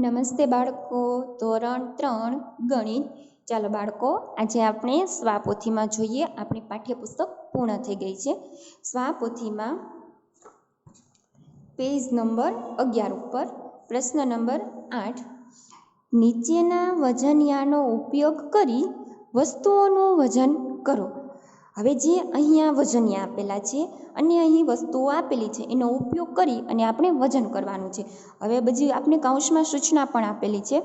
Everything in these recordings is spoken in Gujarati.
નમસ્તે બાળકો, ધોરણ 3 ગણિત. ચાલો બાળકો, આજે આપણે સ્વાપોથીમાં જોઈએ. આપણી પાઠ્યપુસ્તક પૂર્ણ થઈ ગઈ છે. સ્વાપોથીમાં પેજ નંબર 11 ઉપર પ્રશ્ન નંબર 8, નીચેના વજનિયાનો ઉપયોગ કરી વસ્તુઓનું વજન કરો. હવે જે અહીંયા વજનિયા આપેલા છે અને અહીં વસ્તુઓ આપેલી છે એનો ઉપયોગ કરી અને આપણે વજન કરવાનું છે. હવે બધી આપણે કૌંસમાં સૂચના પણ આપેલી છે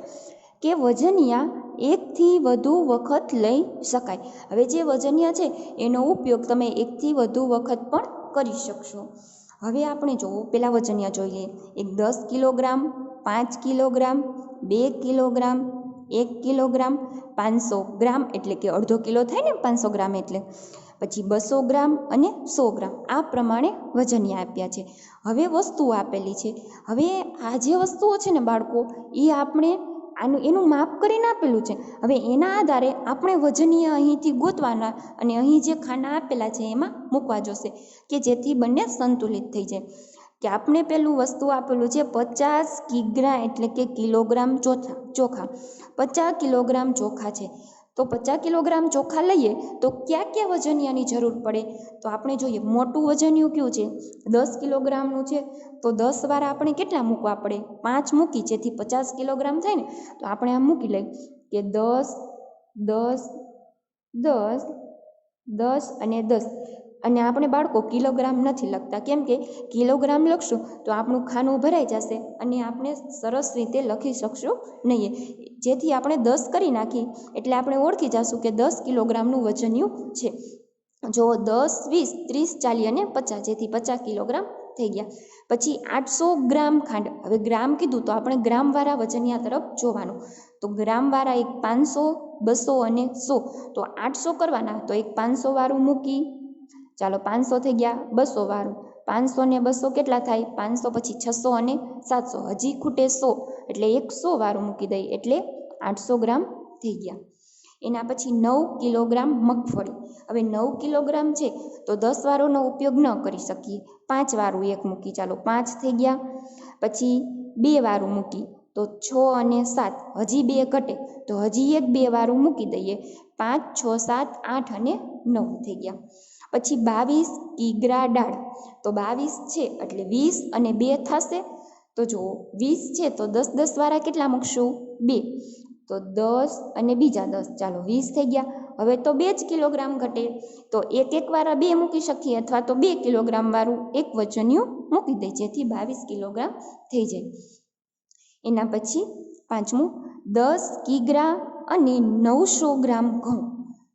કે વજનિયા એકથી વધુ વખત લઈ શકાય. હવે જે વજનિયા છે એનો ઉપયોગ તમે એકથી વધુ વખત પણ કરી શકશો. હવે આપણે જોવો, પેલા વજનિયા જોઈ લઈએ. એક 10 કિલોગ્રામ, 5 કિલોગ્રામ, 2 કિલોગ્રામ, 1 કિલોગ્રામ, 500 ગ્રામ એટલે કે અડધો કિલો થાય ને 500 ગ્રામ એટલે, પછી 200 ગ્રામ અને 100 ગ્રામ. આ પ્રમાણે વજનિયા આપ્યા છે. હવે વસ્તુઓ આપેલી છે. હવે આ જે વસ્તુઓ છે ને બાળકો, એ આપણે એનું માપ કરીને આપેલું છે. હવે એના આધારે આપણે વજનિયા અહીંથી ગોતવાના અને અહીં જે ખાના આપેલા છે એમાં મૂકવા જોશે કે જેથી બંને સંતુલિત થઈ જાય. કે આપણે પેલું વસ્તુ આપેલું છે 50 કિગ્રા એટલે કે કિલોગ્રામ ચોખા. 50 કિલોગ્રામ ચોખા છે. તો 50 કિલોગ્રામ ચોખા લઈએ તો ક્યાં ક્યાં વજનિયાની જરૂર પડે? તો આપણે જોઈએ, મોટું વજનિયું કયું છે? 10 કિલોગ્રામનું છે. તો 10 વાળા આપણે કેટલા મૂકવા પડે? 5 મૂકી, જેથી 50 કિલોગ્રામ થાય ને. તો આપણે આમ મૂકી લઈએ કે 10, 10, 10, 10 અને 10. અને આપણે બાળકો કિલોગ્રામ નથી લખતા, કેમ કે કિલોગ્રામ લખશું તો આપણું ખાનું ભરાઈ જશે અને આપણે સરસ રીતે લખી શકશું નહીં. જેથી આપણે 10 કરી નાખી એટલે આપણે ઓળખી જશું કે 10 કિલોગ્રામનું વજનિયું છે. જો 10, 20, 30, 40 અને 50, જેથી 50 કિલોગ્રામ થઈ ગયા. પછી 800 ગ્રામ ખાંડ. હવે ગ્રામ કીધું તો આપણે ગ્રામવાળા વજનિયા તરફ જોવાનું. તો ગ્રામવાળા એક 500, 200 અને 100. તો 800 કરવાના તો એક 500 વાળું મૂકી. ચાલો 500 થઈ ગયા. 200 વાળું, 500 ને 200 કેટલા થાય? 500, પછી 600 અને 700. હજી ખૂટે 100 એટલે 100 વાળું મૂકી દઈએ એટલે 800 ગ્રામ થઈ ગયા. એના પછી 9 કિલોગ્રામ મગફળી. હવે 9 કિલોગ્રામ છે તો 10 વાળોનો ઉપયોગ ન કરી શકીએ, 5 વાળું એક મૂકી. ચાલો 5 થઈ ગયા. પછી 2 વાળું મૂકી તો 6 અને 7, હજી 2 ઘટે તો હજી એક 2 વાળું મૂકી દઈએ. 5, 6, 7, 8 અને 9 થઈ ગયા. પછી 22 કિગ્રા દાળ. તો 22 છે એટલે 20 અને 2 થશે. તો જો 20 છે તો 10, 10 વાળા કેટલા મૂકશું? 2. તો 10 અને બીજા 10, ચાલો 20 થઈ ગયા. હવે તો 2 જ કિલોગ્રામ ઘટે તો એક વાળા 2 મૂકી શકીએ, અથવા તો 2 કિલોગ્રામ વાળું એક વજનિયું મૂકી દઈએ, જેથી 22 કિલોગ્રામ થઈ જાય. એના પછી પાંચમું, 10 કિગ્રા અને 900 ગ્રામ ઘઉં.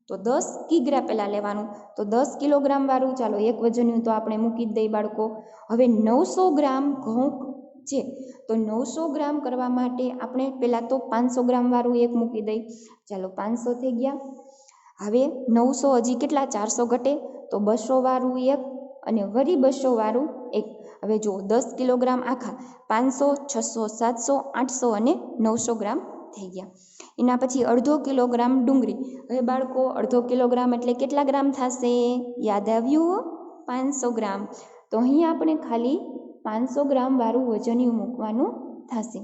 તો 10 કિગ્રા પહેલાં લેવાનું. તો 10 કિલોગ્રામ વાળું ચાલો એક વજનિયું તો આપણે મૂકી જ દઈએ બાળકો. હવે 900 ગ્રામ ઘઉં છે તો 900 ગ્રામ કરવા માટે આપણે પહેલાં તો 500 ગ્રામ વાળું એક મૂકી દઈએ. ચાલો 500 થઈ ગયા. હવે 900 હજી કેટલા? 400 ઘટે તો 200 વાળું એક અને વળી 200 વાળું એક. હવે જો 10 કિલોગ્રામ આખા, 500, 600, 700, 800 અને 900 ગ્રામ થઈ ગયા. એના પછી અડધો કિલોગ્રામ ડુંગળી. હવે બાળકો અડધો કિલોગ્રામ એટલે કેટલા ગ્રામ થશે? યાદ આવ્યું? 500 ગ્રામ. તો અહીં આપણે ખાલી 500 ગ્રામ વાળું વજનિયું મૂકવાનું થશે.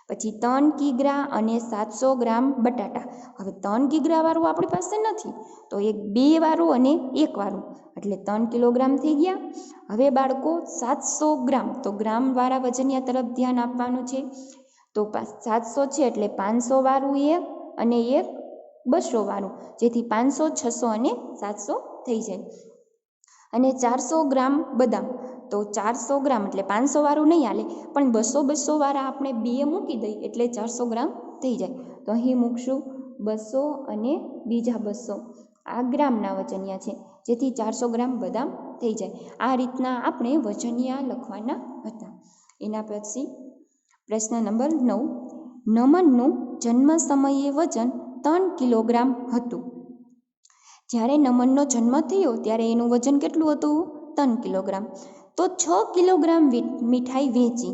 પછી 3 કિગ્રા અને 700 ગ્રામ બટાટા. હવે 3 કિગ્રા વાળું આપણી પાસે નથી તો એક 2 વાળું અને 1 વાળું એટલે 3 કિલોગ્રામ થઈ ગયા. હવે બાળકો 700 ગ્રામ, તો ગ્રામવાળા વજનિયા તરફ ધ્યાન આપવાનું છે. તો 700 છે એટલે 500 વાળું એક અને એક 200 વાળું, જેથી 500, 600 અને 700 થઈ જાય. અને 400 ગ્રામ બદામ. તો 400 ગ્રામ એટલે 500 વાળું નહીં હાલે, પણ 200 વાળા આપણે 2 મૂકી દઈએ એટલે 400 ગ્રામ થઈ જાય. તો અહીં મૂકશું 200 અને બીજા 200. આ ગ્રામના વજનિયા છે, જેથી 400 ગ્રામ બદામ થઈ જાય. આ રીતના આપણે વજનિયા લખવાના હતા. એના પછી પ્રશ્ન નંબર 9, નમનનું જન્મ સમયે વજન 3 કિલોગ્રામ હતું. જ્યારે નમનનો જન્મ થયો ત્યારે એનું વજન કેટલું હતું? 3 કિલોગ્રામ. તો 6 કિલોગ્રામ મીઠાઈ વેચી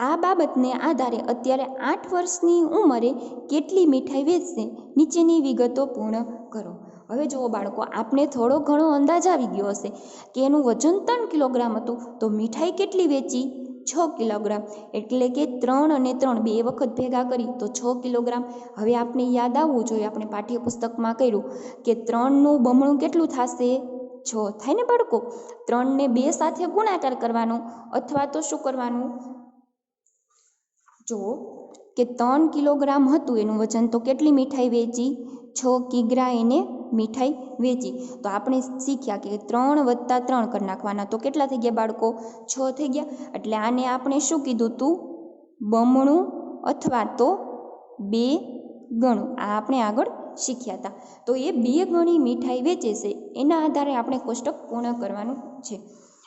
આ બાબતને આધારે અત્યારે 8 વર્ષની ઉંમરે કેટલી મીઠાઈ વેચશે? નીચેની વિગતો પૂર્ણ કરો. હવે જુઓ બાળકો, આપને થોડો ઘણો અંદાજ આવી ગયો હશે કે એનું વજન 3 કિલોગ્રામ હતું, તો મીઠાઈ કેટલી વેચી? 6 કિલોગ્રામ. એટલે કે 3 અને 3 બે વખત ભેગા કરી તો 6 કિલોગ્રામ. હવે આપને યાદ આવવું જોઈએ, આપણે પાઠ્યપુસ્તકમાં કર્યું કે 3નું બમણું કેટલું થશે? 6 થાય ને બાળકો? 3ને 2 સાથે ગુણાકાર કરવાનો, અથવા તો શું કરવાનું? જુઓ કે 3 કિલોગ્રામ હતું એનું વજન, તો કેટલી મીઠાઈ વેચી? 6 કિગ્રા એને મીઠાઈ વેચી. તો આપણે શીખ્યા કે 3 વત્તા 3 કરી નાખવાના, તો કેટલા થઈ ગયા બાળકો? 6 થઈ ગયા. એટલે આને આપણે શું કીધું હતું? બમણું અથવા તો 2 ગણું. આ આપણે આગળ શીખ્યા હતા. તો એ 2 ગણી મીઠાઈ વેચે છે, એના આધારે આપણે કોષ્ટક પૂર્ણ કરવાનું છે.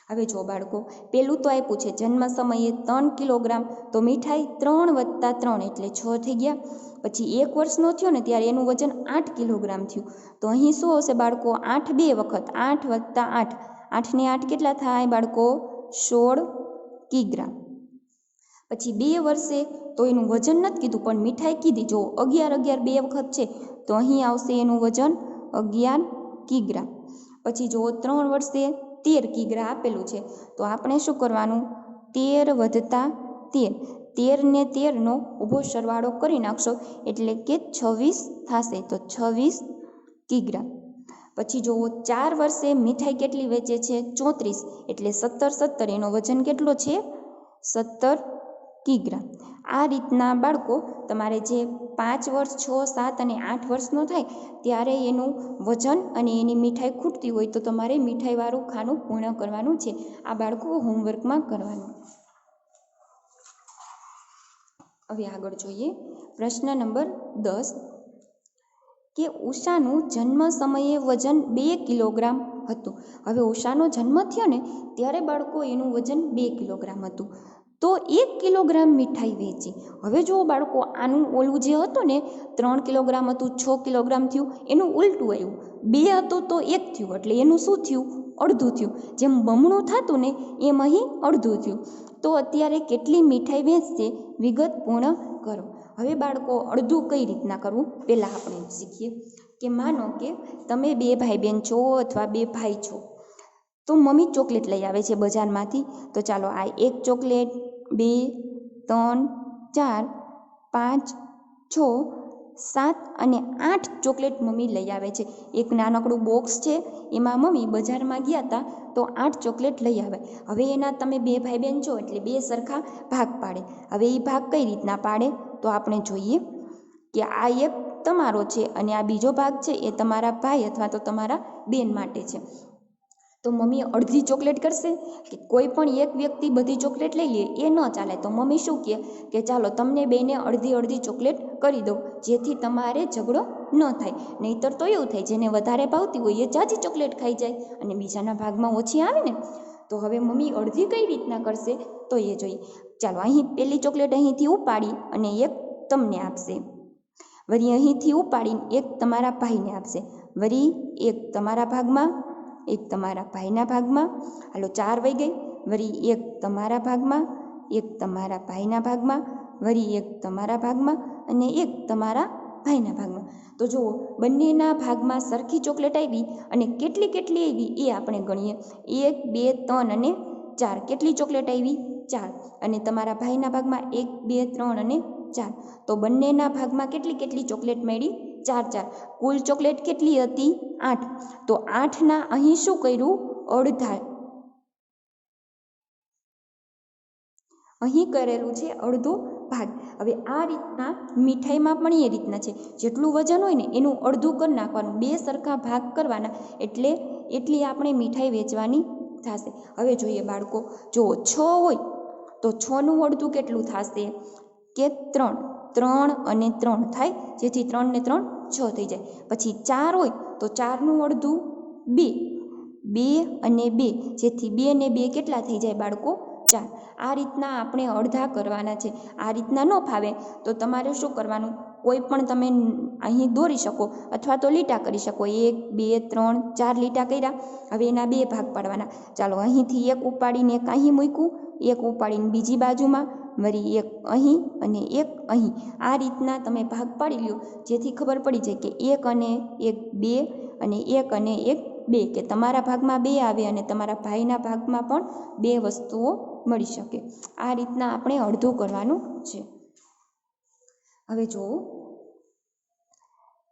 હવે જો બાળકો, પેલું તો આપ્યું છે જન્મ સમયે 3 કિલોગ્રામ, તો મીઠાઈ 3 વત્તા 3 એટલે 6 થઈ ગયા. પછી 1 વર્ષનો થયો ને ત્યારે એનું વજન 8 કિલોગ્રામ થયું. તો અહીં શું હશે બાળકો? 8 બે વખત, 8 વત્તા 8, 8 ને 8 કેટલા થાય બાળકો? 16 કિગ્રા. પછી 2 વર્ષે તો એનું વજન નથી કીધું પણ મીઠાઈ કીધી. જો 11 11 બે વખત છે, તો અહીં આવશે એનું વજન 11 કિગ્રા. પછી જો 3 વર્ષે 13 કિગ્રા આપેલું છે, તો આપણે શું કરવાનું? 13 વત્તા 13, 13 ને 13નો ઊભો સરવાળો કરી નાખશો એટલે કે 26 થશે. તો 26 કિગ્રા. પછી જુઓ 4 વર્ષે મીઠાઈ કેટલી વેચે છે? 34, એટલે 17 17, એનો વજન કેટલો છે? 17 કિગ્રા. આ રીતના બાળકો તમારે જે 5 વર્ષ, 6, 7 અને 8 વર્ષનો થાય ત્યારે એનું વજન અને એની મીઠાઈ ખૂટતી હોય તો તમારે મીઠાઈવાળું ખાનું પૂર્ણ કરવાનું છે. આ બાળકો હોમવર્કમાં કરવાનું. હવે આગળ જોઈએ પ્રશ્ન નંબર 10 કે ઉષાનું જન્મ સમયે વજન 2 કિલોગ્રામ હતું. હવે ઉષાનો જન્મ થયો ને ત્યારે બાળકો એનું વજન 2 કિલોગ્રામ હતું, તો 1 કિલોગ્રામ મીઠાઈ વેચી. હવે જુઓ બાળકો, આનું ઓલું જે હતું ને 3 કિલોગ્રામ હતું, 6 કિલોગ્રામ થયું, એનું ઉલટું આવ્યું. 2 હતું તો 1 થયું, એટલે એનું શું થયું? અડધું થયું. જેમ બમણું થતું ને એમ અહીં અડધું થયું. તો અત્યારે કેટલી મીઠાઈ વેચશે? વિગત પૂર્ણ કરો. હવે બાળકો, અડધું કઈ રીતના કરવું પહેલાં આપણે શીખીએ. કે માનો કે તમે 2 ભાઈ બહેન છો અથવા 2 ભાઈ છો, તો મમ્મી ચોકલેટ લઈ આવે છે બજારમાંથી. તો ચાલો આ 1 ચોકલેટ, 2, 3, 4, 5, 6, 7 અને 8 ચોકલેટ મમ્મી લઈ આવે છે. એક નાનકડું બોક્સ છે, એમાં મમ્મી બજારમાં ગયા હતા તો 8 ચોકલેટ લઈ આવે. હવે એના તમે 2 ભાઈ બહેન છો એટલે 2 સરખા ભાગ પાડે. હવે એ ભાગ કઈ રીતના પાડે? તો આપણે જોઈએ કે આ એક તમારો છે અને આ બીજો ભાગ છે એ તમારા ભાઈ અથવા તો તમારા બેન માટે છે. તો મમ્મી અડધી ચોકલેટ કરશે કે કોઈ પણ એક વ્યક્તિ બધી ચોકલેટ લઈ લે એ ન ચાલે. તો મમ્મી શું કહે કે ચાલો તમને બેને અડધી અડધી ચોકલેટ કરી દો, જેથી તમારે ઝઘડો ન થાય. નહીંતર તો એવું થાય, જેને વધારે ભાવતી હોય એ જાજી ચોકલેટ ખાઈ જાય અને બીજાના ભાગમાં ઓછી આવે ને. તો હવે મમ્મી અડધી કઈ રીતના કરશે તો એ જોઈએ. ચાલો અહીં પહેલી ચોકલેટ અહીંથી ઉપાડી અને એક તમને આપશે, વળી અહીંથી ઉપાડીને એક તમારા ભાઈને આપશે, વળી એક તમારા ભાગમાં, એક તમારા ભાઈના ભાગમાં. હાલો 4 વહી ગઈ. વળી એક તમારા ભાગમાં, એક તમારા ભાઈના ભાગમાં, વળી એક તમારા ભાગમાં અને એક તમારા ભાઈના ભાગમાં. તો જુઓ, બંનેના ભાગમાં સરખી ચોકલેટ આવી અને કેટલી કેટલી આવી એ આપણે ગણીએ. 1, 2, 3 અને 4. કેટલી ચોકલેટ આવી? 4. અને તમારા ભાઈના ભાગમાં 1, 2, 3 અને 4. તો બંનેના ભાગમાં કેટલી કેટલી ચોકલેટ મળી? 4 4. કુલ ચોકલેટ કેટલી હતી? 8. તો 8ના અહીં શું કર્યું? અડધા. અહીં કરેલું છે અડધો ભાગ. હવે આ રીતના મીઠાઈમાં પણ એ રીતના છે, જેટલું વજન હોય ને એનું અડધું કરી નાખવાનું, 2 સરખા ભાગ કરવાના, એટલે એટલી આપણે મીઠાઈ વેચવાની થશે. હવે જોઈએ બાળકો, જુઓ 6 હોય તો 6નું અડધું કેટલું થશે? કે 3. 3 અને 3 થાય, જેથી 3 ને 3 6 થઈ જાય. પછી 4 હોય તો 4નું અડધું 2. 2 અને 2, જેથી 2 ને 2 કેટલા થઈ જાય બાળકો? 4. આ રીતના આપણે અડધા કરવાના છે. આ રીતના ન ફાવે તો તમારે શું કરવાનું? કોઈ પણ તમે અહીં દોરી શકો અથવા તો લીટા કરી શકો. 1, 2, 3, 4 લીટા કર્યા. હવે એના 2 ભાગ પાડવાના. ચાલો અહીંથી એક ઉપાડીને એક અહીં મૂક્યું, એક ઉપાડીને બીજી બાજુમાં, વળી એક અહીં અને એક અહીં, આ રીતના તમે ભાગ પાડી લ્યો, જેથી ખબર પડી જાય કે 1 અને 1 2 અને 1 અને 1 2, કે તમારા ભાગમાં 2 આવે અને તમારા ભાઈના ભાગમાં પણ 2 વસ્તુઓ મળી શકે. આ રીતના આપણે અડધું કરવાનું છે. હવે જુઓ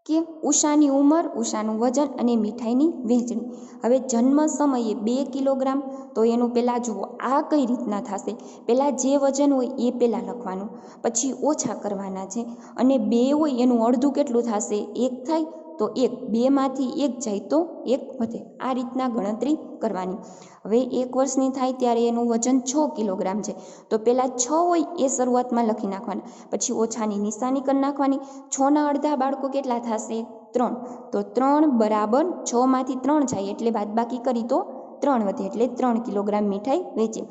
કે ઉષાની ઉંમર, ઉષાનું વજન અને મીઠાઈની વહેંચણી. હવે જન્મ સમયે 2 કિલોગ્રામ, તો એનું પહેલાં જુઓ આ કઈ રીતના થશે. પહેલાં જે વજન હોય એ પહેલાં લખવાનું, પછી ઓછા કરવાના છે, અને 2 હોય એનું અડધું કેટલું થશે, 1 થાય તો 1, 2માંથી 1 જાય તો 1 વધે. આ રીતના ગણતરી કરવાની. હવે 1 વર્ષની થાય ત્યારે એનું વજન 6 કિલોગ્રામ છે, તો પહેલાં 6 હોય એ શરૂઆતમાં લખી નાખવાના, પછી ઓછાની નિશાની કરી નાખવાની. 6ના અડધા બાળકો કેટલા થશે, 3, તો 3 બરાબર 6માંથી 3 જાય એટલે બાદબાકી કરી તો 3 વધે, એટલે 3 કિલોગ્રામ મીઠાઈ વેચે.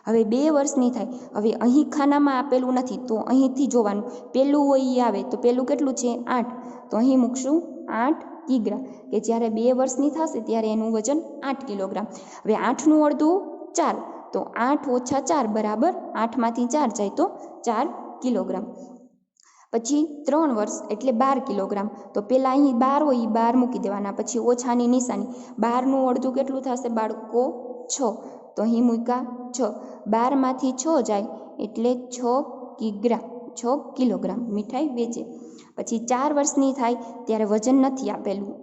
હવે 2 વર્ષની થાય, હવે અહીં ખાનામાં આપેલું નથી તો અહીંથી જોવાનું, પહેલું હોય એ આવે તો પહેલું કેટલું છે 8, તો અહીં મૂકશું 8 કિગ્રા, કે જ્યારે 2 વર્ષની થશે ત્યારે એનું વજન 8 કિલોગ્રામ. હવે 8નું અડધું 4, તો 8 ઓછા 4 બરાબર 8માંથી 4 જાય તો 4 કિલોગ્રામ. પછી 3 વર્ષ એટલે 12 કિલોગ્રામ, તો પહેલાં અહીં 12 હોય એ 12 મૂકી દેવાના, પછી ઓછાની નિશાની. 12નું અડધું કેટલું થશે બાળકો, 6, તો અહીં મૂક્યા 6, 12માંથી 6 જાય એટલે 6 કિગ્રા, 6 કિલોગ્રામ મીઠાઈ વેચે. પછી 4 વર્ષની થાય ત્યારે વજન નથી આપેલું,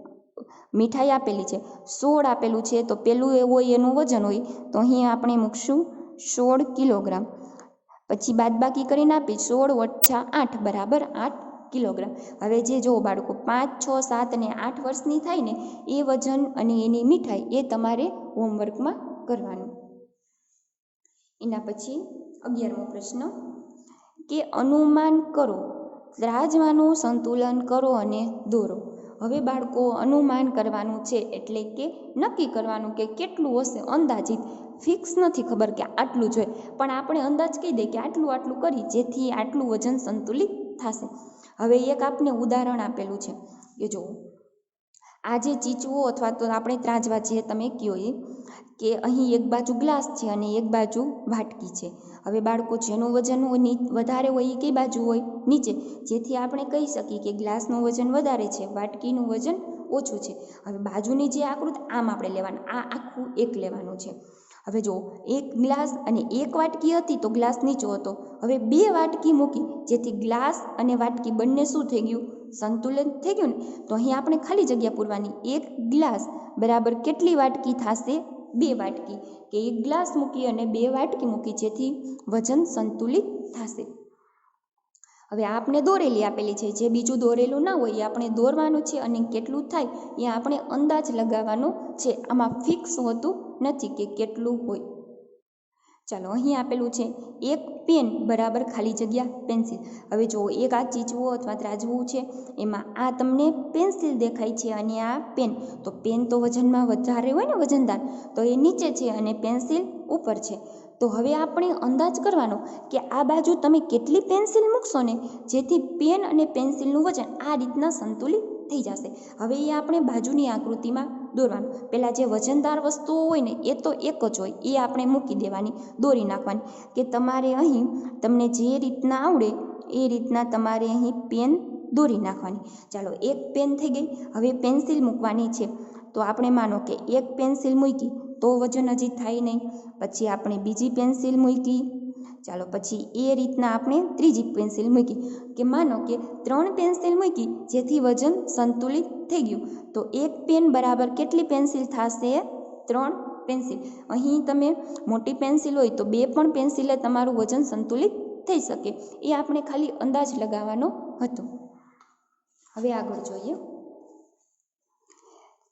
મીઠાઈ આપેલી છે, 16 આપેલું છે, તો પહેલું એ હોય એનું વજન હોય, તો અહીં આપણે મૂકશું 16 કિલોગ્રામ. પછી બાદબાકી કરીને આપી 16 ઓછા 8 બરાબર 8 કિલોગ્રામ. હવે જે જો બાળકો 5, 6, 7 અને 8 વર્ષની થાય ને એ વજન અને એની મીઠાઈ એ તમારે હોમવર્કમાં કરવાનું. એના પછી 11મો પ્રશ્ન કે અનુમાન કરો, ત્રાજવાનું સંતુલન કરો અને દોરો. હવે બાળકો અનુમાન કરવાનું છે, એટલે કે નક્કી કરવાનું કે કેટલું હશે, અંદાજિત. ફિક્સ નથી ખબર કે આટલું જોઈએ, પણ આપણે અંદાજ કહી દઈએ કે આટલું આટલું કરી જેથી આટલું વજન સંતુલિત થશે. હવે એક આપને ઉદાહરણ આપેલું છે કે જો આ જે ચીચવો અથવા તો આપણે ત્રાજવા જે તમે કહો એ, કે અહીં એક બાજુ ગ્લાસ છે અને એક બાજુ વાટકી છે. હવે બાળકો જેનું વજન વધારે હોય એ કઈ બાજુ હોય, નીચે, જેથી આપણે કહી શકીએ કે ગ્લાસનું વજન વધારે છે, વાટકીનું વજન ઓછું છે. હવે બાજુની જે આકૃતિ આમ આપણે લેવાનું, આ આખું એક લેવાનું છે. હવે જો એક ગ્લાસ અને એક વાટકી હતી તો ગ્લાસ નીચો હતો. હવે 2 વાટકી મૂકી જેથી ગ્લાસ અને વાટકી બંને શું થઈ ગયું, સંતુલન થઈ ગયું ને. તો અહીં આપણે ખાલી જગ્યા પૂરવાની, એક ગ્લાસ બરાબર કેટલી વાટકી થશે, 2 વાટકી, કે એક ગ્લાસ મૂકી અને 2 વાટકી મૂકી જેથી વજન સંતુલિત થશે. હવે આપણે દોરેલી આપેલી છે, જે બીજું દોરેલું ના હોય એ આપણે દોરવાનું છે, અને કેટલું થાય એ આપણે અંદાજ લગાવવાનો છે. આમાં ફિક્સ હોતું નથી કે કેટલું હોય. ચાલો અહીં આપેલું છે એક પેન બરાબર ખાલી જગ્યા પેન્સિલ. હવે જો એક આ ચીચવો અથવા ત્રાજવું છે, એમાં આ તમને પેન્સિલ દેખાય છે અને આ પેન, તો પેન તો વજનમાં વધારે હોય ને, વજનદાર, તો એ નીચે છે અને પેન્સિલ ઉપર છે. તો હવે આપણે અંદાજ કરવાનો કે આ બાજુ તમે કેટલી પેન્સિલ મૂકશો ને જેથી પેન અને પેન્સિલનું વજન આ રીતના સંતુલિત થઈ જશે. હવે એ આપણે બાજુની આકૃતિમાં દોરવાનું. પહેલાં જે વજનદાર વસ્તુઓ હોય ને એ તો એક જ હોય, એ આપણે મૂકી દેવાની, દોરી નાખવાની, કે તમારે અહીં તમને જે રીતના આવડે એ રીતના તમારે અહીં પેન દોરી નાખવાની. ચાલો એક પેન થઈ ગઈ. હવે પેન્સિલ મૂકવાની છે, તો આપણે માનો કે એક પેન્સિલ મૂકી તો વજન હજી થાય નહીં, પછી આપણે બીજી પેન્સિલ મૂકી, ચાલો પછી એ રીતના આપણે ત્રીજી પેન્સિલ મૂકી, કે માનો કે 3 પેન્સિલ મૂકી જેથી વજન સંતુલિત થઈ ગયું. તો એક પેન બરાબર કેટલી પેન્સિલ થશે, 3 પેન્સિલ. અહીં તમે મોટી પેન્સિલ હોય તો 2 પણ પેન્સિલે તમારું વજન સંતુલિત થઈ શકે. એ આપણે ખાલી અંદાજ લગાવવાનો હતો. હવે આગળ જોઈએ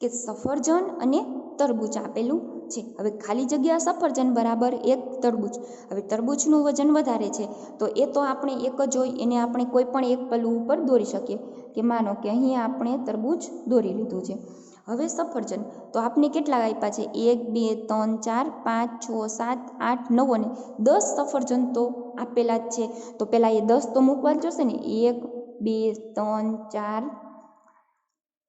કે સફરજન અને તરબૂચ આપેલું છે. હવે ખાલી જગ્યા સફરજન બરાબર 1 તરબૂચ. હવે તરબૂચનું વજન વધારે છે, તો એ તો આપણે એક જ હોય, એને આપણે કોઈ પણ એક પલ્લું ઉપર દોરી શકીએ, કે માનો કે અહીં આપણે તરબૂચ દોરી લીધું છે. હવે સફરજન તો આપણે કેટલા આપ્યા છે, 1 2 3 4 5 6 7 8 9 અને 10 સફરજન તો આપેલા જ છે. તો પહેલાં એ 10 તો મૂકવા જ જોશે ને, 1 2 3 4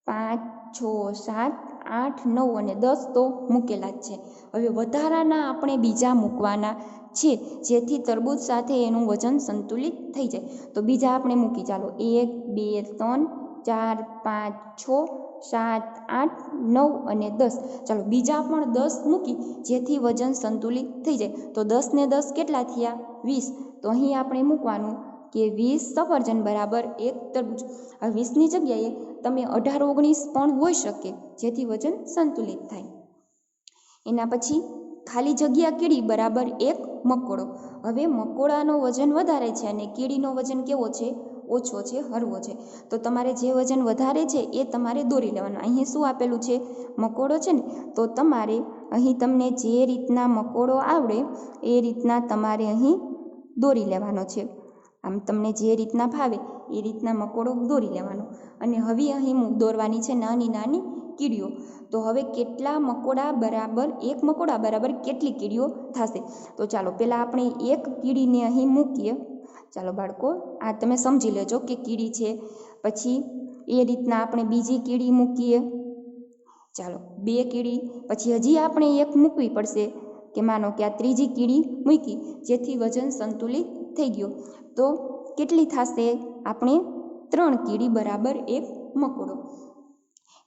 5 6 7 8, 9 અને 10 તો મૂકેલા જ છે. હવે વધારાના આપણે બીજા મૂકવાના છે, જેથી તરબૂચ સાથે એનું વજન સંતુલિત થઈ જાય. તો બીજા આપણે મૂકી, ચાલો 1, 2, 3, 4, 5, 6, 7, 8, 9 અને 10. ચાલો બીજા પણ 10 મૂકી, જેથી વજન સંતુલિત થઈ જાય. તો 10 ને 10 કેટલા થયા? 20. તો અહીં આપણે મૂકવાનું કે 20 સફરજન બરાબર 1 તરબૂચ. હવે 20ની જગ્યાએ તમે 18, 19 પણ હોઈ શકે, જેથી વજન સંતુલિત થાય. એના પછી ખાલી જગ્યા કીડી બરાબર 1 મકોડો. હવે મકોડાનો વજન વધારે છે અને કીડીનો વજન કેવો છે? ઓછો છે, હળવો છે. તો તમારે જે વજન વધારે છે એ તમારે દોરી લેવાનું. અહીં શું આપેલું છે? મકોડો છે ને, તો તમારે અહીં તમને જે રીતના મકોડો આવડે એ રીતના તમારે અહીં દોરી લેવાનો છે. આમ તમને જે રીતના ભાવે એ રીતના મકોડો દોરી લેવાનો. અને હવે અહીં દોરવાની છે નાની નાની કીડીઓ. તો હવે કેટલા મકોડા બરાબર 1 મકોડા બરાબર કેટલી કીડીઓ થશે? તો ચાલો પહેલાં આપણે એક કીડીને અહીં મૂકીએ. ચાલો બાળકો, આ તમે સમજી લેજો કે કીડી છે. પછી એ રીતના આપણે બીજી કીડી મૂકીએ. ચાલો 2 કીડી. પછી હજી આપણે એક મૂકવી પડશે, કે માનો કે આ ત્રીજી કીડી મૂકી, જેથી વજન સંતુલિત થઈ ગયો. તો કેટલી થશે? આપણે 3 કીડી બરાબર 1 મકોડો.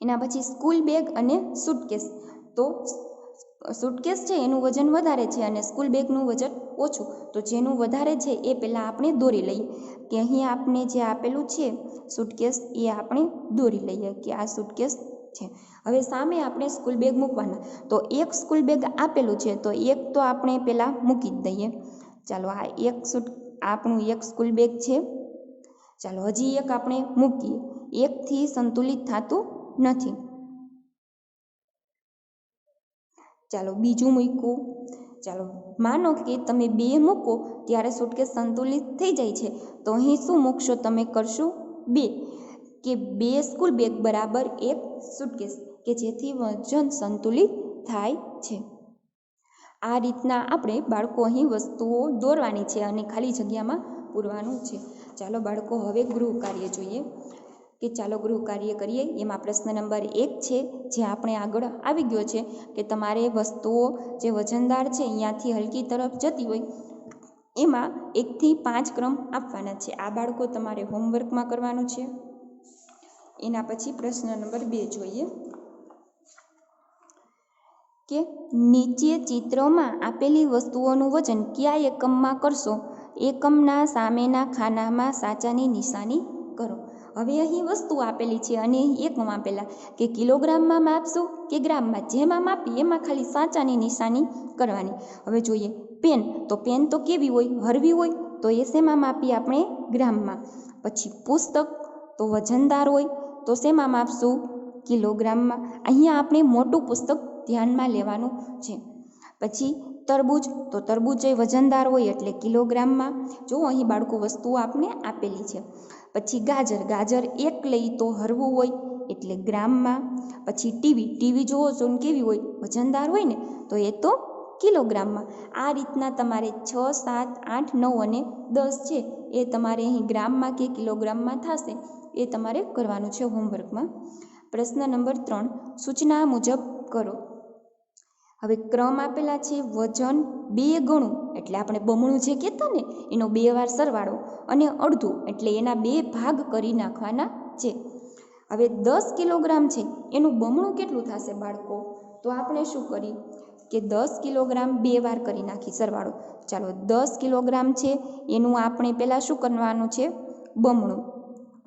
એના પછી સ્કૂલ બેગ અને સૂટકેસ. તો સૂટકેસ છે એનું વજન વધારે છે અને સ્કૂલ બેગનું વજન ઓછું. તો જેનું વધારે છે એ પહેલાં આપણે દોરી લઈએ, કે અહીં આપણે જે આપેલું છે સૂટકેસ એ આપણે દોરી લઈએ કે આ સૂટકેસ છે. હવે સામે આપણે સ્કૂલ બેગ મૂકવાના. તો એક સ્કૂલ બેગ આપેલું છે, તો એક તો આપણે પહેલાં મૂકી જ દઈએ. ચાલો આ આપણું એક સ્કૂલ બેગ છે. ચાલો હજી એક આપણે મૂકીએ. એકથી સંતુલિત થતું નથી. ચાલો બીજું મૂક્યું. ચાલો માનો કે તમે 2 મૂકો ત્યારે સૂટકેસ સંતુલિત થઈ જાય છે. તો અહીં શું મૂકશો? તમે કરશો 2, કે 2 સ્કૂલ બેગ બરાબર 1 સૂટકેસ, કે જેથી વજન સંતુલિત થાય છે. આ રીતના આપણે બાળકો અહીં વસ્તુઓ દોરવાની છે અને ખાલી જગ્યામાં પૂરવાનું છે. ચાલો બાળકો, હવે ગૃહ કાર્ય જોઈએ. કે ચાલો ગૃહ કાર્ય કરીએ. એમાં પ્રશ્ન નંબર 1 છે, જે આપણે આગળ આવી ગયો છે, કે તમારે વસ્તુઓ જે વજનદાર છે અહીંયાથી હલકી તરફ જતી હોય એમાં 1 થી 5 ક્રમ આપવાના છે. આ બાળકો તમારે હોમવર્કમાં કરવાનું છે. એના પછી પ્રશ્ન નંબર 2 જોઈએ, કે નીચે ચિત્રમાં આપેલી વસ્તુઓનું વજન કયા એકમમાં કરશો? એકમના સામેના ખાનામાં સાચાની નિશાની કરો. હવે અહીં વસ્તુ આપેલી છે અને એકમ આપેલા, કે કિલોગ્રામમાં માપશું કે ગ્રામમાં. જેમાં માપી એમાં ખાલી સાચાની નિશાની કરવાની. હવે જોઈએ પેન. તો પેન તો કેવી હોય? હળવી હોય. તો એ શેમાં માપીએ? આપણે ગ્રામમાં. પછી પુસ્તક તો વજનદાર હોય, તો શેમાં માપશું? કિલોગ્રામમાં. અહીંયા આપણે મોટું પુસ્તક ધ્યાનમાં લેવાનું છે. પછી તરબૂચ. તો તરબૂચ એ વજનદાર હોય એટલે કિલોગ્રામમાં. જો અહીં બાળકો વસ્તુઓ આપણે આપેલી છે. પછી ગાજર. ગાજર 1 લઈ તો હળવું હોય એટલે ગ્રામમાં. પછી ટીવી જોવો છો કેવી હોય? વજનદાર હોય ને, તો એ તો કિલોગ્રામમાં. આ રીતના તમારે 6, 7, 8, 9 અને 10 છે એ તમારે અહીં ગ્રામમાં કે કિલોગ્રામમાં થશે એ તમારે કરવાનું છે હોમવર્કમાં. પ્રશ્ન નંબર 3, સૂચના મુજબ કરો. હવે ક્રમ આપેલા છે. વજન 2 ગણું એટલે આપણે બમણું જે કહેતા ને એનો 2 વાર સરવાળો, અને અડધું એટલે એના 2 ભાગ કરી નાખવાના છે. હવે 10 કિલોગ્રામ છે એનું બમણું કેટલું થશે બાળકો? તો આપણે શું કરી કે 10 કિલોગ્રામ 2 વાર કરી નાખી સરવાળો. ચાલો 10 કિલોગ્રામ છે એનું આપણે પહેલાં શું કરવાનું છે? બમણું,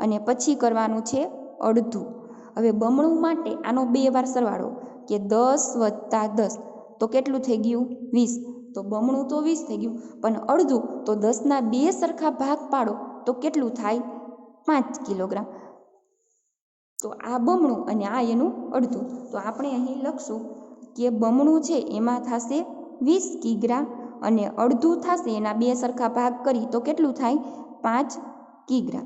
અને પછી કરવાનું છે અડધું. હવે બમણું માટે આનો 2 વાર સરવાળો, કે 10 + 10 તો કેટલું થઈ ગયું? 20. તો બમણું તો 20 થઈ ગયું, પણ અડધું તો 10ના 2 સરખા ભાગ પાડો તો કેટલું થાય? 5 કિલોગ્રામ. તો આ બમણું અને આ એનું અડધું. તો આપણે અહીં લખશું કે બમણું છે એમાં થશે 20 કિગ્રા, અને અડધું થશે એના 2 સરખા ભાગ કરી તો કેટલું થાય? 5 કિગ્રા.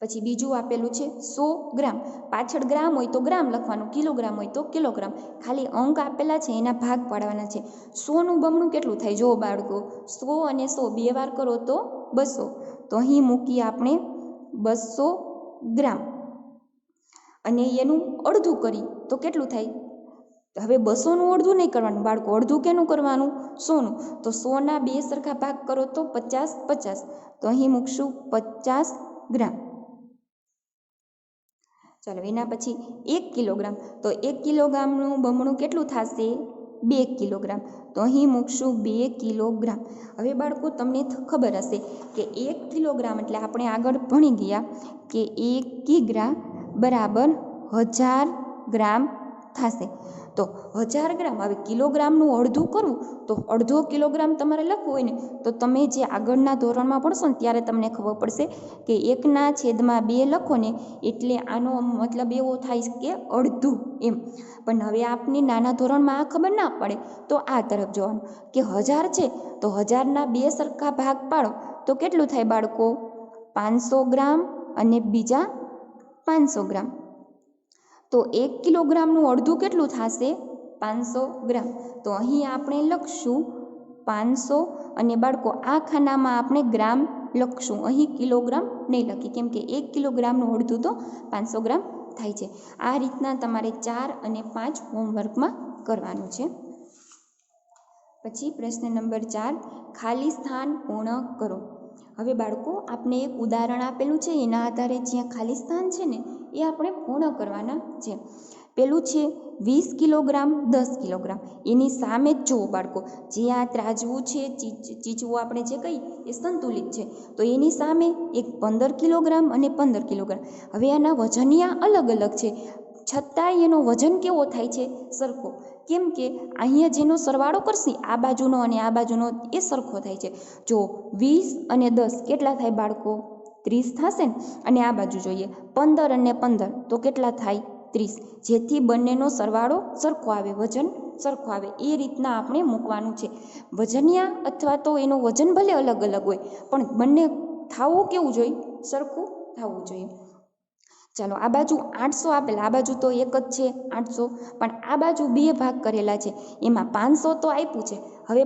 પછી બીજું આપેલું છે 100 ગ્રામ. પાછળ ગ્રામ હોય તો ગ્રામ લખવાનું, કિલોગ્રામ હોય તો કિલોગ્રામ. ખાલી અંક આપેલા છે એના ભાગ પાડવાના છે. 100નું બમણું કેટલું થાય? જો બાળકો, 100 અને 100 2 વાર કરો તો 200. તો અહીં મૂકીએ આપણે 200 ગ્રામ. અને એનું અડધું કરી તો કેટલું થાય? હવે 200નું અડધું નહીં કરવાનું બાળકો, અડધું કેનું કરવાનું? 100નું. તો 100ના 2 સરખા ભાગ કરો તો 50 50. તો અહીં મૂકશું 50 ગ્રામ. ચાલો એના પછી 1 કિલોગ્રામ. તો 1 કિલોગ્રામનું બમણું કેટલું થશે? 2 કિલોગ્રામ. તો અહીં મૂકશું 2 કિલોગ્રામ. હવે બાળકો તમને ખબર હશે કે 1 કિલોગ્રામ એટલે આપણે આગળ ભણી ગયા કે 1 કિગ્રા બરાબર 1000 ગ્રામ થશે. તો 1000 ગ્રામ, હવે કિલોગ્રામનું અડધું કરવું તો અડધો કિલોગ્રામ તમારે લખવું હોય ને તો તમે જે આગળના ધોરણમાં ભણશો ને ત્યારે તમને ખબર પડશે કે 1/2 લખો ને એટલે આનો મતલબ એવો થાય કે અડધું એમ. પણ હવે આપને નાના ધોરણમાં આ ખબર ના પડે તો આ તરફ જોવાનું કે 1000 છે તો 1000ના 2 સરખા ભાગ પાડો તો કેટલું થાય બાળકો? 500 ગ્રામ અને બીજા 500 ગ્રામ. તો 1 કિલોગ્રામનું અડધું કેટલું થશે? 500 ગ્રામ. તો અહીં આપણે લખશું 500 અને બાળકો આ ખાનામાં આપણે ગ્રામ લખશું, અહીં કિલોગ્રામ નહીં લખી, કેમ કે 1 કિલોગ્રામનું અડધું તો 500 ગ્રામ થાય છે. આ રીતના તમારે 4 અને 5 હોમવર્કમાં કરવાનું છે. પછી પ્રશ્ન નંબર 4, ખાલી સ્થાન પૂર્ણ કરો. હવે બાળકો આપણે એક ઉદાહરણ આપેલું છે, એના આધારે જ્યાં ખાલી સ્થાન છે ને એ આપણે પૂર્ણ કરવાના છે. પેલું છે 20 કિલોગ્રામ 10 કિલોગ્રામ. એની સામે જ જુઓ બાળકો, જે આ ત્રાજવું છે, ચીચવું આપણે જે કહીએ એ સંતુલિત છે. તો એની સામે એક 15 કિલોગ્રામ અને 15 કિલોગ્રામ. હવે આના વજનિયા અલગ અલગ છે, છતાંય એનો વજન કેવો થાય છે? સરખો. કેમ કે અહીંયા જેનો સરવાળો કરશે આ બાજુનો અને આ બાજુનો એ સરખો થાય છે. જો 20 અને 10 કેટલા થાય બાળકો? 30 થશે ને. અને આ બાજુ જોઈએ 15 અને 15 તો કેટલા થાય? 30. જેથી બંનેનો સરવાળો સરખો આવે, વજન સરખો આવે, એ રીતના આપણે મૂકવાનું છે. વજનિયા અથવા તો એનું વજન ભલે અલગ અલગ હોય પણ બંને થવું કેવું જોઈએ? સરખું થવું જોઈએ. ચાલો આ બાજુ 800 આપેલા, આ બાજુ તો એક જ છે 800, પણ આ બાજુ 2 ભાગ કરેલા છે, એમાં 500 તો આપ્યું છે. હવે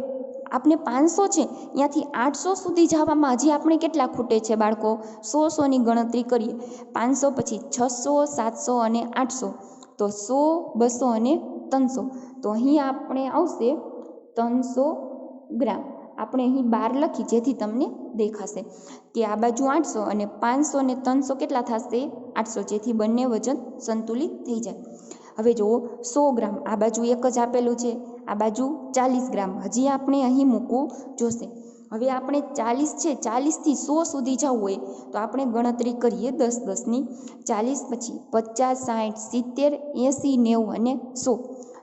આપણે 500 છે ત્યાંથી 800 સુધી જવામાં હજી આપણે કેટલા ખૂટે છે બાળકો? 100ની ગણતરી કરીએ. 500 પછી 600 700 અને 800, તો 100 200 અને 300. તો અહીં આપણે આવશે 300 ગ્રામ. આપણે અહીં 12 લખી જેથી તમને દેખાશે કે આ બાજુ 800 અને 500 ને 300 કેટલા થશે? 800, જેથી બંને વજન સંતુલિત થઈ જાય. હવે જુઓ 100 ગ્રામ, આ બાજુ એક જ આપેલું છે, આ બાજુ 40 ગ્રામ. હજી આપણે અહીં મૂકવું જોશે. હવે આપણે 40 છે, 40થી 100 સુધી જવું હોય તો આપણે ગણતરી કરીએ 10 10ની. 40 પછી 50 60 70 80 90 અને 100.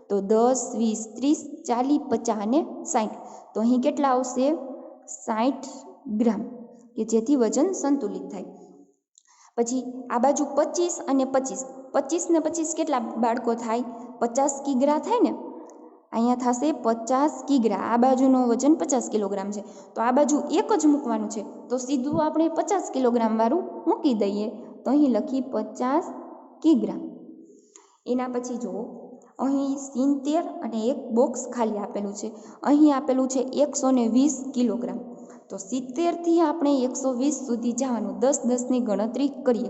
તો 10 20 30 40 50 અને 60. તો અહીં કેટલા આવશે? 60 ગ્રામ, કે જેથી વજન સંતુલિત થાય. પછી આ બાજુ 25 અને 25, 25 ને 25 કેટલા બાળકો થાય? 50 કિગ્રા થાય ને. અહીંયા થશે 50 કિગ્રા. આ બાજુનો વજન 50 કિલોગ્રામ છે, તો આ બાજુ એક જ મૂકવાનું છે, તો સીધું આપણે 50 કિલોગ્રામ વાળું મૂકી દઈએ. તો અહીં લખી 50 કિગ્રા. એના પછી જુઓ અહીં 70 અને એક બોક્સ ખાલી આપેલું છે. અહીં આપેલું છે 120 કિલોગ્રામ. તો 70થી આપણે 120 સુધી જવાનું, 10 10ની ગણતરી કરીએ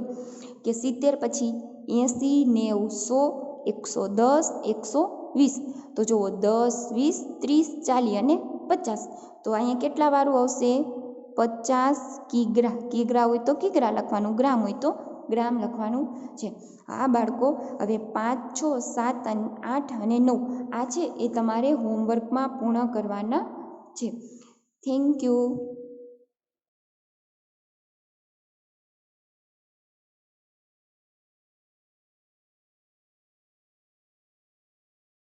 કે 70 પછી 80 90 100 110 120. તો જુઓ 10 20 30 40 અને 50. તો અહીંયા કેટલા વાળું આવશે? 50 કિગ્રા. કિગ્રા હોય તો કિગ્રા લખવાનું, ગ્રામ હોય તો ગ્રામ લખવાનું છે. આ બાળકો હવે 5 6 7 અને 8 અને 9 આ છે એ તમારે હોમવર્કમાં પૂર્ણ કરવાના છે. Thank you.